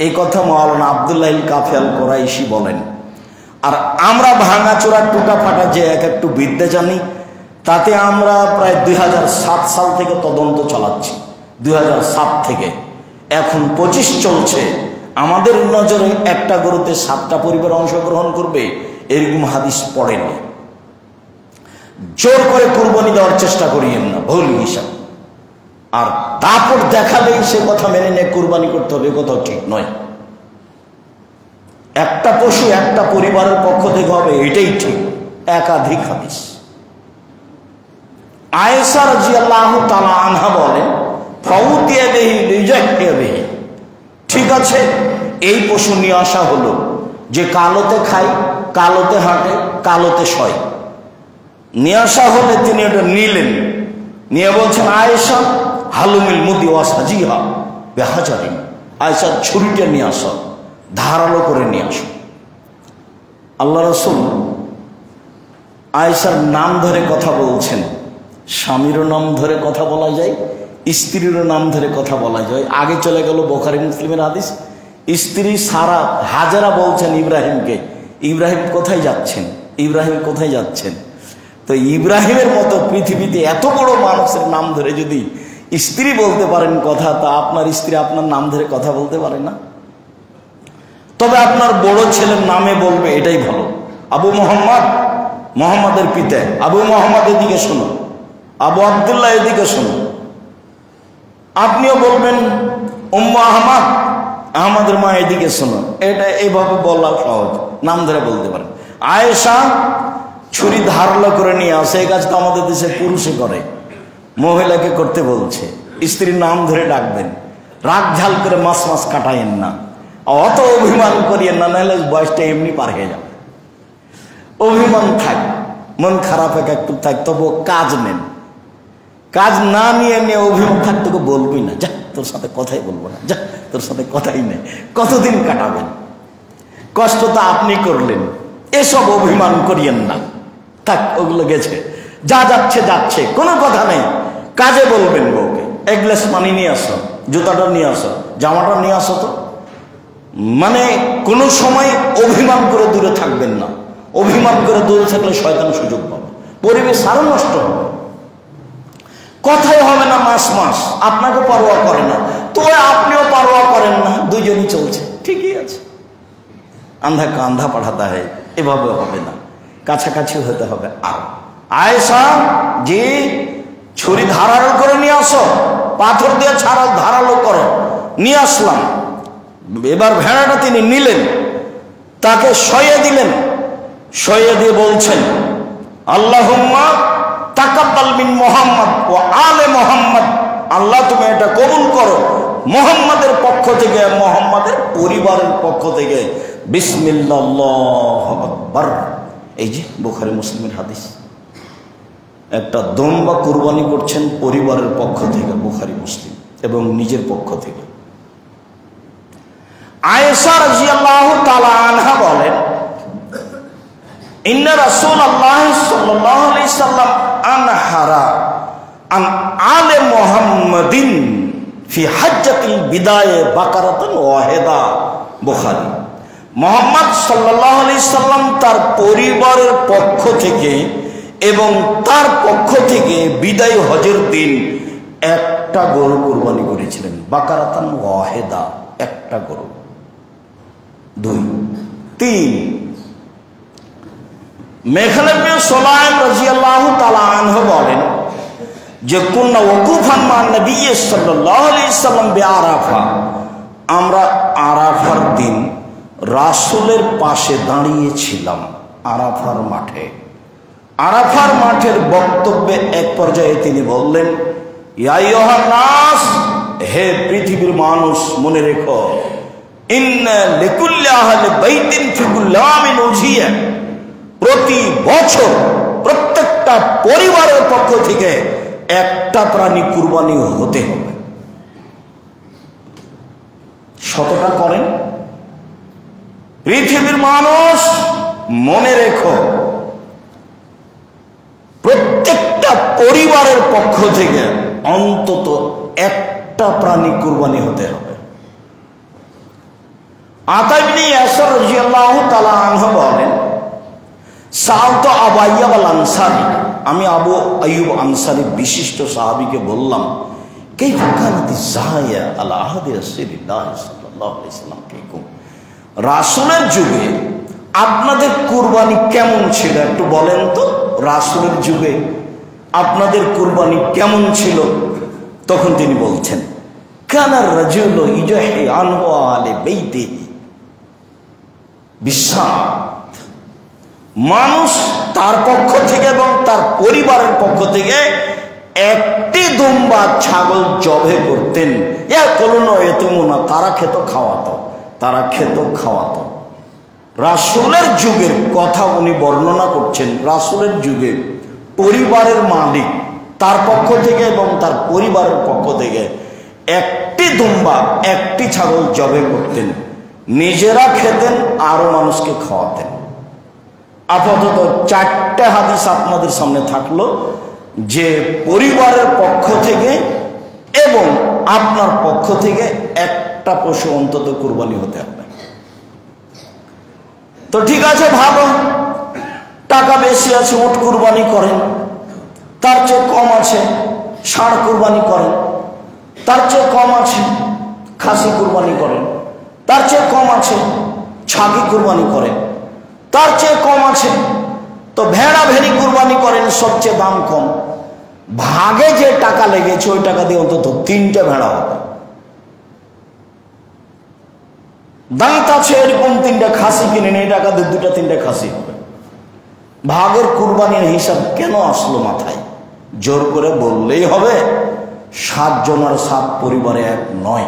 এই কথা মাওলানা আব্দুল্লাহ কাফি আল কোরাইশি বলেন। আর আমরা ভাঙাচোরা টুটা ফাটা যে একটু বিদ্যা জানি, তাতে আমরা প্রায় 2007 সাল থেকে তদন্ত চালাচ্ছি। 2007 থেকে এখন 25 চলছে। আমাদের নজরে একটা গরুতে 7টা পরিবার অংশগ্রহণ করবে এরকম হাদিস পড়েনি। জোর করে কুরবানি দেওয়ার চেষ্টা করিয়েন না, ভুল হিসাব। আর তারপর দেখালেই সে কথা মেনে নিয়ে কুরবানি করতে হবে, কোথাও ঠিক নয়। একটা পশু একটা পরিবারের পক্ষ থেকে হবে, এটাই ঠিক। একাধিক হাদিস। আয়েশা রাদিয়াল্লাহু তাআলা আনহা বলেন, ফাউতিয়া বিহি লিজাকিয়া বিহি, ঠিক আছে এই পশু নিয়ে আসা হলো যে কালোতে খায়, কালোতে হাঁটে, কালোতে শয়। নিয়ে আসা হলে তিনি ওটা নিলেন, নিয়ে বলছেন আয়েশা হালুমিল মুদি ওয়াসাজিহা বেহাজারিন, আয়েশা ছুরিটা নিয়ে আসো, ধারালো করে নিয়ে আসো। আল্লাহ রাসূল আয়েশার নাম ধরে কথা বলছেন। স্বামীরও নাম ধরে কথা বলা যায়, স্ত্রীরও নাম ধরে কথা বলা যায়। আগে চলে গেল বুখারী মুসলিমের হাদিস। স্ত্রী সারা হাজেরা বলছেন ইব্রাহিমকে, ইব্রাহিম কোথায় যাচ্ছেন, ইব্রাহিম কোথায় যাচ্ছেন। তো ইব্রাহিমের মতো পৃথিবীতে এত বড় মানুষের নাম ধরে যদি স্ত্রী বলতে পারেন কথা, তা আপনার স্ত্রী আপনার নাম ধরে কথা বলতে পারে না? তবে আপনার বড় ছেলের নামে বলবে, এটাই ভালো। আবু মোহাম্মদ, মোহাম্মদের পিতা আবু মোহাম্মদ, এদিকে শোনো। আবু আব্দুল্লাহ, এদিকে শোনো। আপনিও বলবেন উম্মু আহমদ, আহমদের মা, এদিকে শোনো। এটা এইভাবে বলা সহজ, নাম ধরে বলতে পারেন। আয়েশা ছুরি ধারালো করে নিয়ে আসে, এই কাজ তো আমাদের দেশে পুরুষে করে, মহিলাকে করতে বলছে। স্ত্রীর নাম ধরে ডাকবেন, রাগ ঝাল করে মাস মাস কাটাইয়েন না, অত অভিমান করিয়েন না, নাহলে বয়সটা এমনি পার হয়ে যাবে। অভিমান থাক, মন খারাপ একটু থাক, তবু কাজ নেন। কাজ না নিয়ে অভিমান থাক, তোকে বলবি না, যা তোর সাথে কথাই বলবো না, যা তোর সাথে কথাই নেই। কতদিন কাটাবেন? কষ্ট তো আপনি করলেন। এসব অভিমান করিয়েন না, থাক, ওগুলো গেছে, যা যাচ্ছে যাচ্ছে, কোনো কথা নেই। কাজে বলবেন বউকে, এক গ্লাস পানি নিয়ে আসো, জুতাটা নিয়ে আসো, জামাটা নিয়ে আসো। তো মানে কোনো সময় অভিমান করে দূরে থাকবেন না। অভিমান করে দূরে থাকলে শয়তান সুযোগ পাবে, পরিবেশ আরো নষ্ট হবে। কথাই হবে না মাস মাস, আপনাকে পরোয়া করে না, তো আপনিও পরোয়া করেন না, দুজনই চলছে, ঠিকই আছে। আন্ধা কান্ধা পাঠাতে হয়, এভাবে হবে না, কাছাকাছি হতে হবে। আর আয়েশা যে ছুরি ধারালো করে নিয়ে আসো, পাথর দিয়ে ছাড়াও ধারালো করো, নিয়ে আসলাম। এবার ভেড়াটা তিনি নিলেন, তাকে শয়ে দিলেন, শয়ে দিয়ে বলছেন আল্লাহুম্মা তাকাব্বাল মিন মুহাম্মদ ওয়া আলে মুহাম্মদ, আল্লাহ তুমি এটা কবুল করো মুহাম্মাদের পক্ষ থেকে, মুহাম্মাদের পরিবারের পক্ষ থেকে। বিসমিল্লাহ, আল্লাহু আকবার। এই যে বুখারী মুসলিমের হাদিস। একটা দম্বা কুরবানি করছেন পরিবারের পক্ষ থেকে, বুখারী মুসলিম, এবং নিজের পক্ষ থেকে। আয়েশা রাদিয়াল্লাহু তাআলা আনহা বলেন, ইন্না রাসূলুল্লাহ সাল্লাল্লাহু আলাইহি সাল্লাম আনহারা আন আলে মুহাম্মাদিন ফি হাজ্জাতিল বিদায়ে বাকারাতান ওয়াহিদা, বুখারী। মুহাম্মদ সাল্লাল্লাহু আলাইহি সাল্লাম তার পরিবারের পক্ষ থেকে এবং তার পক্ষ থেকে বিদায় হজের দিন একটা গরু কুরবানি করেছিলেন। বাকারাতান ওয়াহিদা, একটা গরু। 2, 3 মেখলাব বিন সুলাইম রাদিয়াল্লাহু তাআলা আনহু বলেন যে কুননা ওয়াকুফান মা নবী সাল্লাল্লাহু আলাইহি সাল্লাম বিআরাফা, আমরা আরাফার দিন রাসূলের পাশে দাঁড়িয়েছিলাম আরাফার মাঠে। আরাফার মাঠের বক্তব্যে এক পর্যায়ে তিনি বললেন, ইয়া আইয়ুহান নাস, হে পৃথিবীর মানুষ, মনে রেখো, ইন্না লিকুল্লি আহলি বাইতিন ফি কুল্লি আমিন উযিয়া, প্রতি বছর প্রত্যেকটা পরিবারের পক্ষ থেকে একটা প্রাণী কুরবানি হতে হবে। 100টা করেন। পৃথিবীর মানুষ মনে রেখো, প্রত্যেকটা পরিবারের পক্ষ থেকে অন্তত একটা প্রাণী কুরবানি হতে হবে। আতা ইবনে ইয়াসির রাদিয়াল্লাহু তাআলা আনহু বলেন, সাআলতু আবু আইয়ুব আল আনসারী, আমি আবু আইয়ুব আনসারী বিশিষ্ট সাহাবীকে বললাম, কাইফা কানাত যায়া আলা আহদি রাসূলিল্লাহ সাল্লাল্লাহু আলাইহি ওয়াসাল্লাম, রাসূলের যুগে আপনাদের কুরবানি কেমন ছিল একটু বলেন তো। রাসূলের যুগে আপনাদের কুরবানি কেমন ছিল? তখন তিনি বলছেন, কানার রাজুলু ইজাহি আনহু আলি বাইতিহি বিসাত, মানুষ তার পক্ষ থেকে এবং তার পরিবারের পক্ষ থেকে একটি দুম্বা ছাগল জবে করতেন। তারা খেত খাওয়াতো, তারা খেত খাওয়াতো। রাসূলের যুগের কথা উনি বর্ণনা করছেন। রাসূলের যুগে পরিবারের মালিক তার পক্ষ থেকে এবং তার পরিবারের পক্ষ থেকে একটি দুম্বা, একটি ছাগল জবে করতেন, নিজেরা খেতেন, আরো মানুষকে খাওয়াতেন। আপাতত 4টে হাদিস আপনাদের সামনে থাকলো, যে পরিবারের পক্ষ থেকে এবং আপনার পক্ষ থেকে একটা পশু অন্তত কুরবানি হতে হবে। তো ঠিক আছে, ভালো, টাকা বেশি আছে, উট কুরবানি করেন। তার চেয়ে কম আছে ষাঁড় কুরবানি করেন। তার চেয়ে কম আছে খাসি কুরবানি করেন। তার চেয়ে কম আছে ছাগি কুরবানি করেন। তার চেয়ে কম আছে তো ভেড়া ভেড়ি কুরবানি করেন, সবচেয়ে দাম কম। ভাগে যে টাকা লেগেছে ওই টাকা দিয়ে অন্তত 3টে ভেড়া হবে। দাঁত আছে এরকম 3টে খাসি কিনে এই টাকা দিয়ে 2-3টে খাসি হবে। ভাগের কুরবানির হিসাব কেন আসলো মাথায়? জোর করে বললেই হবে 7 জন আর 7 পরিবারে এক নয়।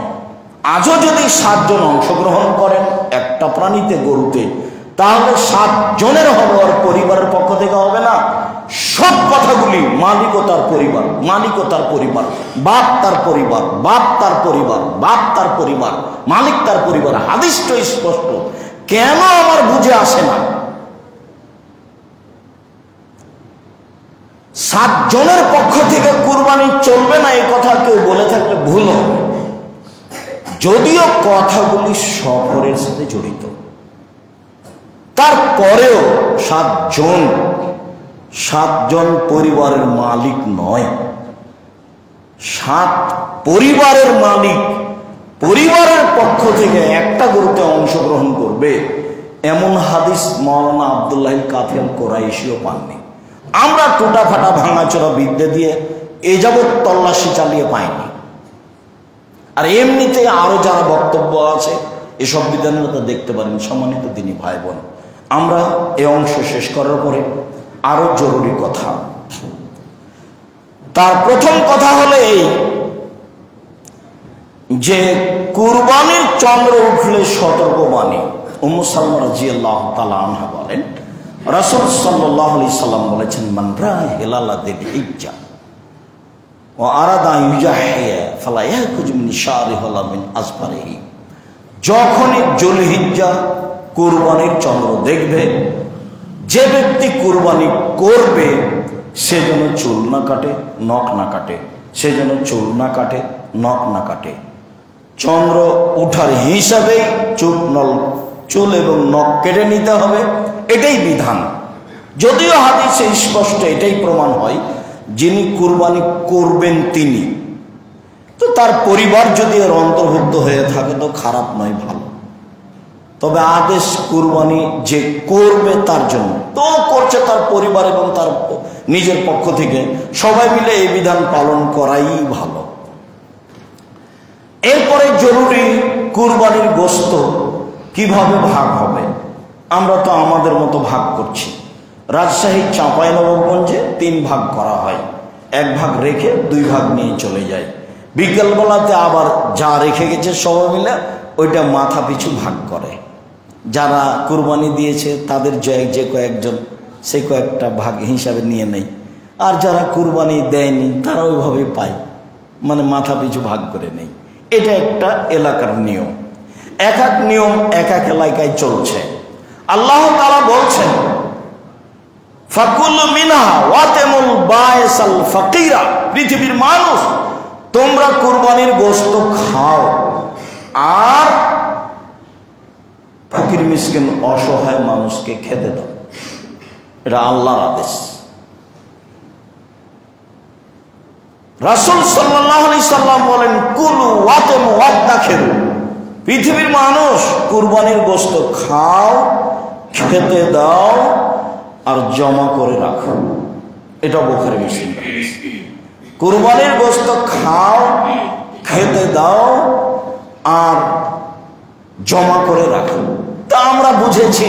আজও যদি 7 জন অংশগ্রহণ করেন একটা প্রাণীতে, গরুতে, তাহলে 7 জনের হবে, আর পরিবারের পক্ষ থেকে হবে না। সব কথাগুলি মালিক ও তার পরিবার, মালিক ও তার পরিবার, বাপ তার পরিবার, বাপ তার পরিবার, বাপ তার পরিবার, মালিক তার পরিবার। হাদিসটা স্পষ্ট, কেন আমার বুঝে আসে না? 7 জনের পক্ষ থেকে কুরবানি চলবে না এই কথা কেউ বলে থাকলে ভুল হবে। যদিও কথাগুলি সফরের সাথে জড়িত, তারপরেও 7 জন পরিবারের মালিক নয়, 7 পরিবারের মালিক পরিবারের পক্ষ থেকে একটা গরুতে অংশগ্রহণ করবে, এমন হাদিস মাওলানা আব্দুল্লাহ কাফিয়াল কোরাইশিও পাননি। আমরা টোটা ফাটা ভাঙাচোরা বিদ্যে দিয়ে এ যাবৎ তল্লাশি চালিয়ে পাইনি। আর এমনিতে আরো যারা বক্তব্য আছে এসব বিধানের কথা দেখতে পারেন। সম্মানিত দিনী ভাই বোন, আমরা এই অংশ শেষ করার পরে আরো জরুরি কথা। তার প্রথম কথা হলো এই যে কুরবানির চন্দ্র উঠলে সতর্কবাণী। উম্মু সালমা রাদিয়াল্লাহু তাআলা আনহা বলেন, রাসূল সাল্লাল্লাহু আলাইহি সাল্লাম বলেছেন, মান রা হিলালা যিল হিজ্জা ওয়া আরাদা ইউজাহিয়া ফালা ইয়াকুজ মিন শারিহি ওয়ালা মিন আসফারিহি। যখনই যুলহিজ্জা কুরবানির চন্দ্র দেখবে, যে ব্যক্তি কুরবানি করবে সে যেন চুল না কাটে, নখ না কাটে, সে যেন চুল না কাটে, নখ না কাটে। চন্দ্র উঠার হিসাবেই চুল এবং নখ কেটে নিতে হবে, এটাই বিধান। যদিও হাদিসে স্পষ্ট এটাই প্রমাণ হয়, যিনি কুরবানি করবেন তিনি, তো তার পরিবার যদি এর অন্তর্ভুক্ত হয়ে থাকে তো খারাপ নয়, ভালো। তবে আদেশ কুরবানি যে করবে তার জন্য, তো করছে তার পরিবার এবং তার নিজের পক্ষ থেকে, সবাই মিলে এই বিধান পালন করাই ভালো। এরপরে জরুরি, কুরবানির গোশত কিভাবে ভাগ হবে? আমরা তো আমাদের মতো ভাগ করছি। রাজশাহী চাঁপাইনবাবগঞ্জে 3 ভাগ করা হয়, 1 ভাগ রেখে 2 ভাগ নিয়ে চলে যায়। বিকেলবেলাতে আবার যা রেখে গেছে সবাই মিলে ওইটা মাথা পিছু ভাগ করে। যারা কুরবানি দিয়েছে তাদের যে কয়েকজন সে কয়েকটা ভাগ হিসাবে নিয়ে নেয়, আর যারা কুরবানি দেয়নি তারা ওইভাবে পায়, মানে মাথা পিছু ভাগ করে নেই। এটা একটা এলাকার নিয়ম। এক এক নিয়ম এক এক এলাকায় চলছে। আল্লাহ তাআলা বলছেন, ফাকুলু মিনহা ওয়াতামুল বাইসাল ফাকিরা, পৃথিবীর মানুষ তোমরা কুরবানির গোশত খাও আর ফকির মিসকিন অসহায় মানুষকে খেতে দাও। এটা আল্লাহর আদেশ। রাসূল সাল্লাল্লাহু আলাইহি সাল্লাম বলেন, কুলু ওয়াতামু ওয়াদাখিরু, পৃথিবীর মানুষ কুরবানির গোশত খাও, খেতে দাও আর জমা করে রাখো। এটা বুখারী মুসলিম। কুরবানির গোশত খাও, খেতে দাও আর জমা করে রাখো। তা আমরা বুঝেছি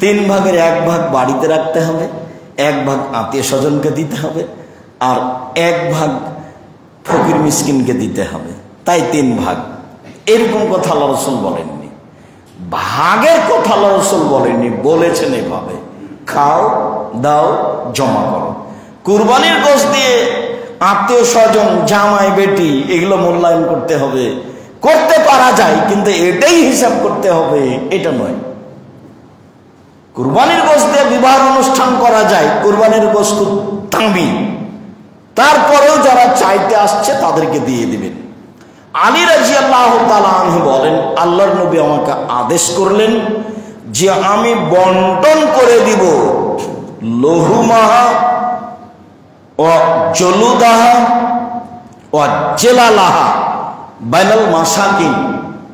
3 ভাগের 1 ভাগ বাড়িতে রাখতে হবে, 1 ভাগ আত্মীয় স্বজনকে দিতে হবে, আর 1 ভাগ ফকির মিসকিনকে দিতে হবে। তাই 3 ভাগ। এরকম কথা আল্লাহ রাসূল বলেননি, ভাগের কথা আল্লাহ রাসূল বলেননি, বলেছেন এভাবে, খাও, দাও, জমা করো। কুরবানির গোশত দিয়ে আত্মীয় স্বজন, জামাই বেটি এগুলো মূল্যায়ন করতে হবে। করতে পারা যায়, কিন্তু এটাই হিসাব করতে হবে এটা নয়। কুরবানির গোশত দিয়ে বিবাহ অনুষ্ঠান করা যায়, কুরবানির গোশত দামি, তারপরেও যারা চাইতে আসছে তাদেরকে দিয়ে দিবেন। আলী রাদিয়াল্লাহু তাআলা আনহু বলেন, আল্লাহর নবী আমাকে আদেশ করলেন যে আমি বন্টন করে দিব লহুমাহা ও জলুদাহা ও জেলালাহা বাইনাল মাসাকিন।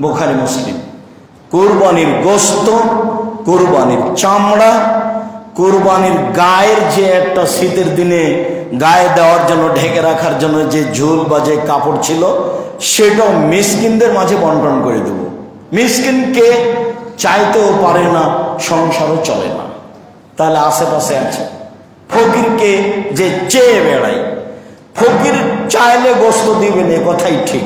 বুখারী মুসলিম। কুরবানির গোশত, কুরবানির চামড়া, কুরবানির গায়ের যে একটা শীতের দিনে গায়ে দেওয়ার জন্য, ঢেকে রাখার জন্য যে ঝুল বা যে কাপড় ছিল, সেটাও মিসকিনদের মাঝে বন্টন করে দেব। মিসকিনকে চাইতেও পারে না, সংসারও চলে না, তাহলে আশেপাশে আছে। ফকিরকে যে চেয়ে বেড়াই, ফকির চাইলে গোশত দিবেন, এ কথাই ঠিক।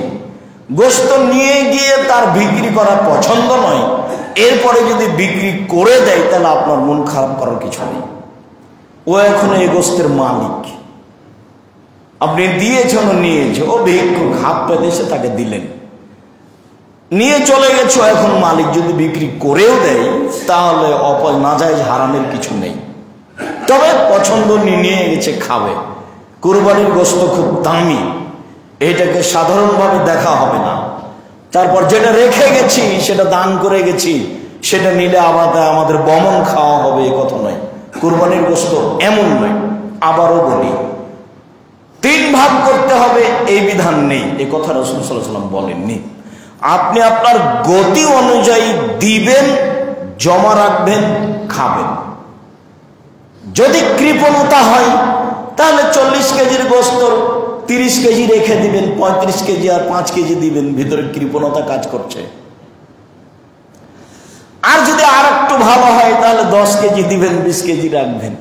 গোশত নিয়ে গিয়ে তার বিক্রি করা পছন্দ নয়, এরপরে যদি বিক্রি করে দেয় তাহলে আপনার মন খারাপ করার কিছু নেই। ও এখন এই গোশতের মালিক, আপনি দিয়েছেন, নিয়েছে, ও ভিক্ষুক, হাত পেতেছে, তাকে দিলেন, নিয়ে চলে গেছে, এখন মালিক। যদি বিক্রি করেও দেয় তাহলে নাজায়েজ হারামের কিছু নেই, তবে পছন্দ নিয়ে গেছে, খাবে। কুরবানির গোশত খুব দামি, এটাকে সাধারণভাবে দেখা হবে না। তারপর যেটা রেখে গেছি, সেটা দান করে গেছি, সেটা নিলে আমাদের বমন খাওয়া হবে, এ কথা নয়। কুরবানির গোশত এমন নয়। আবারও বলি, 3 ভাগ করতে হবে এই বিধান নেই, এ কথা রাসূল সাল্লাল্লাহু আলাইহি ওয়াসাল্লাম বলেননি। আপনি আপনার গতি অনুযায়ী দিবেন, জমা রাখবেন, খাবেন। যদি কৃপণতা হয় তাহলে 40 কেজির গোশত 30 কেজি রেখে দিবেন, 35 কেজি আর 5 কেজি দিবেন, ভিতরে কৃপণতা কাজ করছে। আর যদি আর একটু ভালো হয় তাহলে 10 কেজি দিবেন, 20 কেজি রাখবেন।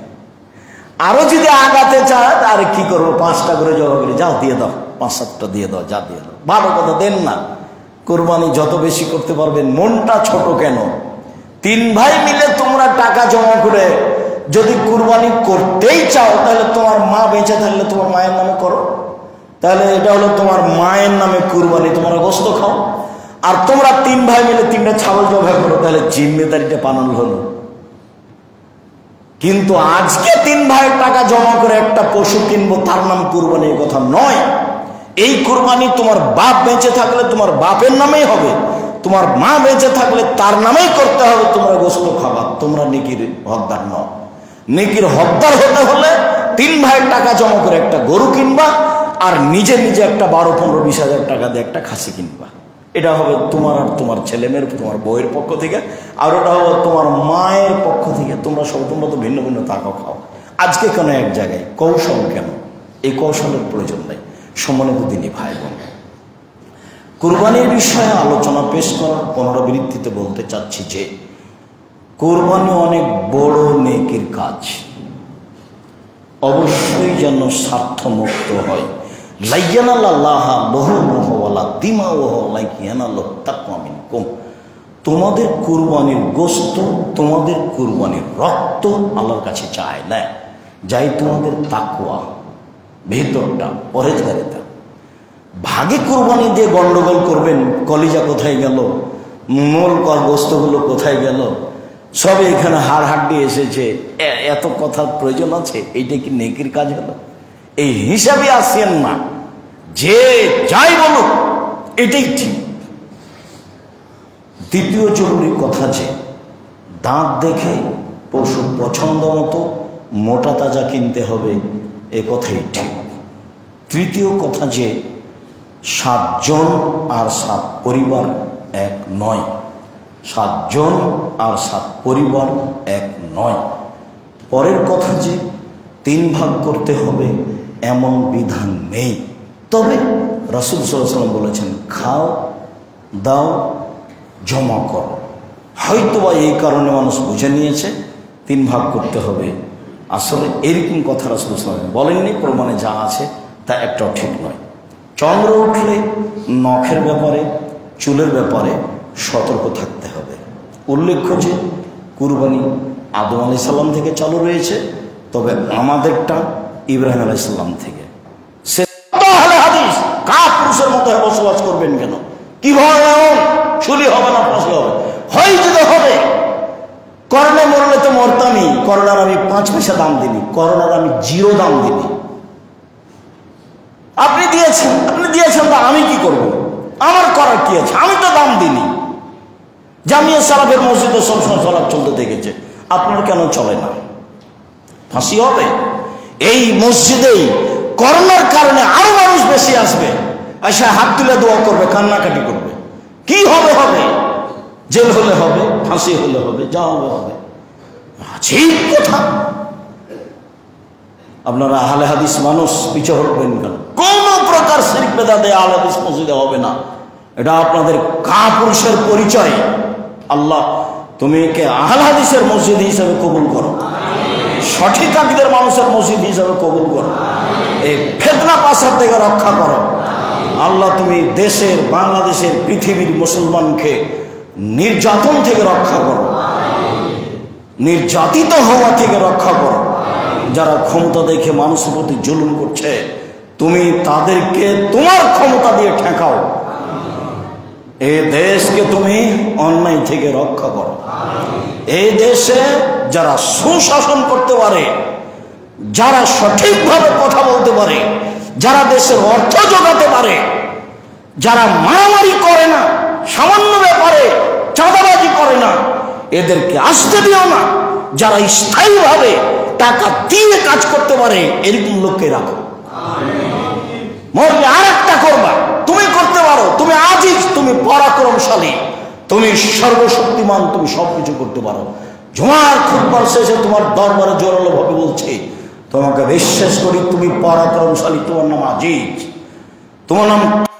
আরো যদি আগাতে চায়, আর কি করবো, 5টা করে জমা করে যাও দিয়ে দাও, 5-7টা দিয়ে দাও, যা দিয়ে দাও, ভালো কথা, দেন না। কুরবানি যত বেশি করতে পারবেন। মনটা ছোট কেন? 3 ভাই মিলে তোমরা টাকা জমা করে যদি কুরবানি করতেই চাও, তাহলে তোমার মা বেঁচে থাকলে তোমার মায়ের নামে করো, তাহলে এটা হলো তোমার মায়ের নামে কুরবানি, তোমরা গোশত খাও। আর তোমরা 3 ভাই মিলে 3টা ছাগল জবাই করো, তাহলে জিম্মেদারিটা পালন হলো। কিন্তু আজকে 3 ভাইয়ের টাকা জমা করে একটা পশু কিনবো, তার নাম কুরবানি, এই কথা নয়। এই কুরবানি তোমার বাপ বেঁচে থাকলে তোমার বাপের নামেই হবে, তোমার মা বেঁচে থাকলে তার নামেই করতে হবে। তোমরা গোশত খাবা, তোমরা নেকির হকদার নও। নেকির হকদার হতে হলে 3 ভাইয়ের টাকা জমা করে একটা গরু কিনবা, আর নিজে নিজে একটা 12-15-20 হাজার টাকা দিয়ে একটা খাসি কিনবা। এটা হবে তোমার আর তোমার ছেলেমেয়ের, তোমার বউয়ের পক্ষ থেকে, আর ওটা হবে তোমার মায়ের পক্ষ থেকে। তোমরা তো ভিন্ন ভিন্ন টাকা খাও। আজকে কেন এক জায়গায়? কৌশল কেন? এই কৌশলের প্রয়োজন নেই। সম্মানিত দিনী ভাই বোন, কুরবানির বিষয়ে আলোচনা পেশ করার পুনরাবৃত্তিতে বলতে চাচ্ছি যে কুরবানি অনেক বড় নেকির কাজ। অবশ্যই যেন স্বার্থমুক্ত হয়। তোমাদের কুরবানির গোশত, তোমাদের কুরবানির রক্ত আল্লাহর কাছে চায় না, যাই তোমাদের তাকওয়া, ভেতরটা, পরেজগারিতা। ভাগে কুরবানি দিয়ে গন্ডগোল করবেন, কলিজা কোথায় গেল, মূল গোশতগুলো কোথায় গেল, সবে এখানে হাড় হাড্ডি এসেছে, এত কথার প্রয়োজন আছে? এইটা কি নেকির কাজ হলো? এই হিসাবে আসেন না। যে যাই বলুক এটাই ঠিক। দ্বিতীয় জরুরি কথা যে দাঁত দেখে পশু পছন্দ মতো মোটা তাজা কিনতে হবে, এ কথাই ঠিক। তৃতীয় কথা যে 7 জন আর 7 পরিবার এক নয়, 7 জন আর 7 পরিবার এক নয়। পরের কথা যে 3 ভাগ করতে হবে এমন বিধান নেই, তবে রাসূল সাল্লাল্লাহু আলাইহি ওয়াসাল্লাম বলেছেন খাও দাও জমা করো। হয়তোবা এই কারণে মানুষ বুঝে নিয়েছে 3 ভাগ করতে হবে, আসলে এরকম কথা রাসূল সাল্লাল্লাহু আলাইহি ওয়াসাল্লাম বলেননি। প্রমাণে যা আছে তা একটাও ঠিক নয়। চন্দ্র উঠলে নখের ব্যাপারে, চুলের ব্যাপারে সতর্ক থাকতে হবে। উল্লেখ্য যে কুরবানি আদম আলাইহিস সালাম থেকে চালু রয়েছে, তবে আমাদেরটা ইব্রাহিম আলাইহিস সালাম থেকে। সে আহলে হাদিস কাপুরুষের মতো বসবাস করবেন কেন? কিভাবে এমন চুলি হবে না ফাঁসি হবে? হয় যদি হবে, করোনা মরলে তো মরতামই, করোনার আমি 5 পয়সা দাম দিনি, করোনার আমি 0 দাম দিনি। আপনি দিয়েছেন তা আমি কি করব? আমার করার কি আছে? আমি তো দাম দিনি। জামিয়া সালাফের মসজিদে সবসময় সালাত চলতে দেখেছে, আপনার কেন চলে না? ফাঁসি হবে। এই মসজিদেই করোনার কারণে আরো মানুষ বেশি আসবে, এসে হাত তুলে দোয়া করবে, কান্নাকাটি করবে। কি হবে? হবে জেল হলে হবে, ফাঁসি হলে হবে, যা হবে হবে। ঠিক কথা। আপনারা আহলে হাদিস মানুষ, পিছু হটবেন কেন? কোন প্রকার শিরক বেদাতে আহলে হাদিস মসজিদে হবে না। এটা আপনাদের কাপুরুষের পরিচয়। আল্লাহ তুমি একে আহলে হাদিসের মসজিদ হিসেবে কবুল করো, সঠিক আকীদার মানুষের মসজিদ হিসেবে কবুল করো, এই ফিতনা ফাসাদ থেকে রক্ষা করো। আল্লাহ তুমি দেশের, বাংলাদেশের, পৃথিবীর মুসলমানকে নির্যাতন থেকে রক্ষা করো, নির্যাতিত হওয়া থেকে রক্ষা করো। যারা ক্ষমতা দেখে মানুষের প্রতি জুলুম করছে, তুমি তাদেরকে তোমার ক্ষমতা দিয়ে ঠেকাও। এই দেশকে তুমি অন্যায় থেকে রক্ষা করো। এই দেশে যারা সুশাসন করতে পারে, যারা সঠিকভাবে কথা বলতে পারে, যারা দেশের অর্থ জোগাতে পারে, যারা মারামারি করে না, সামান্য ব্যাপারে চাঁদাবাজি করে না, এদেরকে আসতে দিও না। যারা স্থায়ীভাবে টাকা দিয়ে কাজ করতে পারে, এরকম লোককে রাখো। মরলে আর একটা করবা, তুমি করতে পারো, তুমি আজিজ, তুমি পরাক্রমশালী, তুমি সর্বশক্তিমান, তুমি সবকিছু করতে পারো। জুমার খুতবার শেষে তোমার দরবারে জোরালো ভাবে বলছি, তোমাকে বিশ্বাস করি তুমি পরাক্রমশালী, তোমার নাম আজিজ, তোমার নাম